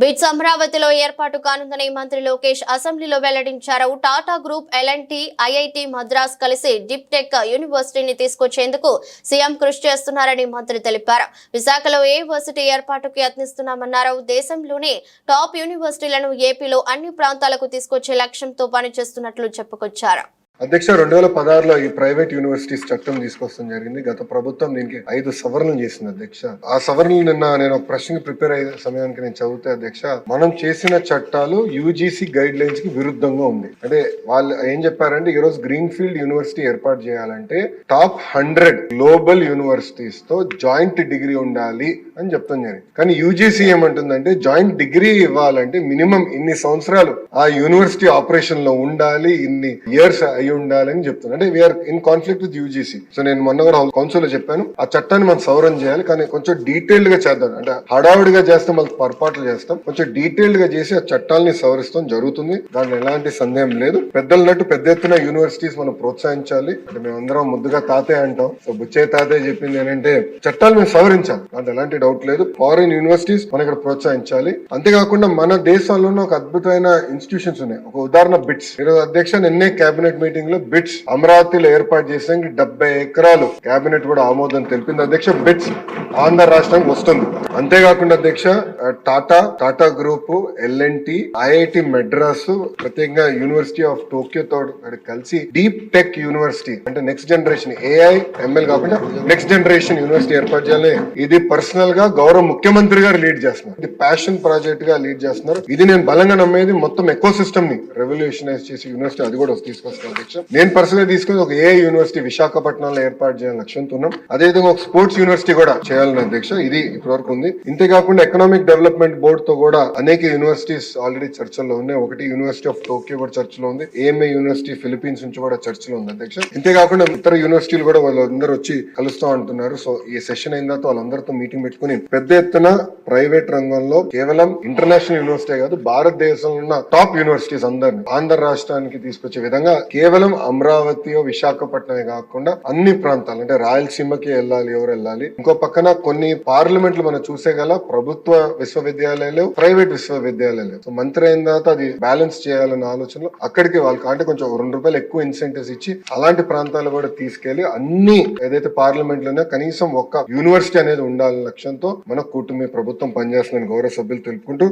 Bits అమరావతిలో ఏర్పాటు కానుందని మంత్రి లోకేష్ అసెంబ్లీలో వెల్లడించారు. Tata group, L and T, IIT Madras కలిసి డిప్ టెక్ యూనివర్సిటీని తీసుకొచ్చేందుకు సీఎం కృషి చేస్తున్నారని మంత్రి తెలిపారు. విశాఖలో ఏ యూనివర్సిటీ ఏర్పాటుకు యత్నిస్తున్నామన్నారు. దేశంలోనే టాప్ యూనివర్సిటీలను ఏపీలో అన్ని ప్రాంతాలకు తీసుకొచ్చే లక్ష్యంతో పనిచేస్తున్నట్లు చెప్పుకొచ్చారు. అధ్యక్ష 2016లో ఈ ప్రైవేట్ యూనివర్సిటీస్ చట్టం తీసుకొస్తాం జరిగింది. గత ప్రభుత్వం దీనికి 5 సవరణలు చేసింది అధ్యక్ష. ఆ సవరణలు నిన్న నేను ఒక ప్రశ్నకి ప్రిపేర్ అయ్యే సమయానికి నేను చదివితే అధ్యక్ష, మనం చేసిన చట్టాలు యూజీసీ గైడ్ లైన్స్ కి విరుద్ధంగా ఉంది. అంటే వాళ్ళు ఏం చెప్పారంటే ఈ రోజు గ్రీన్ ఫీల్డ్ యూనివర్సిటీ ఏర్పాటు చేయాలంటే టాప్ 100 గ్లోబల్ యూనివర్సిటీస్ తో జాయింట్ డిగ్రీ ఉండాలి అని చెప్తాం జరిగింది. కానీ యూజీసీ ఏమంటుందంటే జాయింట్ డిగ్రీ ఇవ్వాలంటే మినిమం ఇన్ని సంవత్సరాలు ఆ యూనివర్సిటీ ఆపరేషన్ లో ఉండాలి, ఇన్ని ఇయర్స్ అయి ఉండాలని చెప్తున్నారు. అంటే we are in conflict with UGC. So నేను మొన్న కూడా కౌన్సిల్ లో చెప్పాను, ఆ చట్టాన్ని మనం సవరణ చేయాలి, కానీ కొంచెం డీటెయిల్డ్ గా చేద్దాం. అంటే హడావుడిగా చేస్తాం, మళ్ళీ పొరపాట్లు చేస్తాం. కొంచెం డీటెయిల్డ్ గా చేసి ఆ చట్టాలని సవరిస్తాం జరుగుతుంది. దాంట్లో ఎలాంటి సందేహం లేదు. పెద్దలన్నట్టు పెద్ద ఎత్తున యూనివర్సిటీస్ మనం ప్రోత్సహించాలి. అంటే మేమందరం ముద్దుగా తాతయ్య అంటాం. సో బుచ్చే తాతయ్య చెప్పింది ఏంటంటే చట్టాలు మేము సవరించాలి, దాంట్లో ఎలాంటి డౌట్ లేదు. ఫారిన్ యూనివర్సిటీస్ మనం ఇక్కడ ప్రోత్సహించాలి. అంతేకాకుండా మన దేశంలోనే ఒక అద్భుతమైన ఇన్స్టిట్యూషన్స్ ఉన్నాయి. ఒక ఉదాహరణ బిట్స్. ఈరోజు అధ్యక్ష నిన్నే కేబినెట్ మీటింగ్ లో బిట్స్ అమరావతిలో ఏర్పాటు చేసానికి 70 ఎకరాలు కేబినెట్ కూడా ఆమోదం తెలిపింది అధ్యక్ష. బిట్స్ ఆంధ్ర రాష్ట్రానికి వస్తుంది. అంతేకాకుండా అధ్యక్ష Tata group, L and T, IIT Madras, ప్రత్యేకంగా యూనివర్సిటీ ఆఫ్ టోక్యో తో కలిసి డీప్ టెక్ యూనివర్సిటీ అంటే నెక్స్ట్ జనరేషన్ ఏఐ ఎంఎల్ కాకుండా నెక్స్ట్ జనరేషన్ యూనివర్సిటీ ఏర్పాటు చేయాలి. ఇది పర్సనల్ గా గౌరవ ముఖ్యమంత్రి గారు లీడ్ చేస్తున్నారు. ఇది ప్యాషన్ ప్రాజెక్ట్ గా లీడ్ చేస్తున్నారు. ఇది నేను బలంగా నమ్మేది. మొత్తం ఎకో సిస్టమ్ ని రెవల్యూషనైజ్ చేసి యూనివర్సిటీ అది కూడా తీసుకొస్తాను అధ్యక్ష. నేను పర్సనల్ తీసుకుని ఒక ఏఐ యూనివర్సిటీ విశాఖపట్నంలో ఏర్పాటు చేయాలని లక్ష్యంతో ఉన్నాం. అదేవిధంగా ఒక స్పోర్ట్స్ యూనివర్సిటీ కూడా చేయాలని అధ్యక్ష. ఇది ఇప్పటివరకు ఉంది. ఇంతేకాకుండా ఎకనామిక్ డెవలప్మెంట్ బోర్డ్ తో కూడా అనేక యూనివర్సిటీస్ ఆల్రెడీ చర్చల్లో ఉన్నాయి. ఒకటి యూనివర్సిటీ ఆఫ్ టోక్యో కూడా చర్చలో ఉంది. ఏఎంఏ యూనివర్సిటీ ఫిలిపీన్స్ నుంచి కూడా చర్చలో ఉంది అధ్యక్ష. ఇంతేకాకుండా ఇతర యూనివర్సిటీలు కూడా వాళ్ళందరూ వచ్చి కలుస్తా అంటున్నారు. సో ఈ సెషన్ అయిన తర్వాత వాళ్ళందరితో మీటింగ్ పెట్టుకుని పెద్ద ఎత్తున ప్రైవేట్ రంగంలో కేవలం ఇంటర్నేషనల్ యూనివర్సిటీ కాదు, భారతదేశంలో ఉన్న టాప్ యూనివర్సిటీస్ అందరినీ ఆంధ్ర రాష్ట్రానికి తీసుకొచ్చే విధంగా కేవలం అమరావతి విశాఖపట్నమే కాకుండా అన్ని ప్రాంతాలు అంటే రాయలసీమకి వెళ్ళాలి. ఎవరు వెళ్ళాలి? ఇంకో పక్కన కొన్ని పార్లమెంట్లు మనం చూసేగల ప్రభుత్వ విశ్వవిద్యాలయాలు, ప్రైవేట్ విశ్వవిద్యాలయాలు. సో మంత్రి అయిన తర్వాత అది బ్యాలెన్స్ చేయాలన్న ఆలోచనలో అక్కడికి వాళ్ళకి అంటే కొంచెం ₹2 ఎక్కువ ఇన్సెంటివ్స్ ఇచ్చి అలాంటి ప్రాంతాలు కూడా తీసుకెళ్లి అన్ని ఏదైతే పార్లమెంట్ లోనే కనీసం ఒక్క యూనివర్సిటీ అనేది ఉండాలనే లక్ష్యంతో మన కూటమి ప్రభుత్వం పనిచేస్తుందని గౌరవ సభ్యులు తెలుపుకుంటూ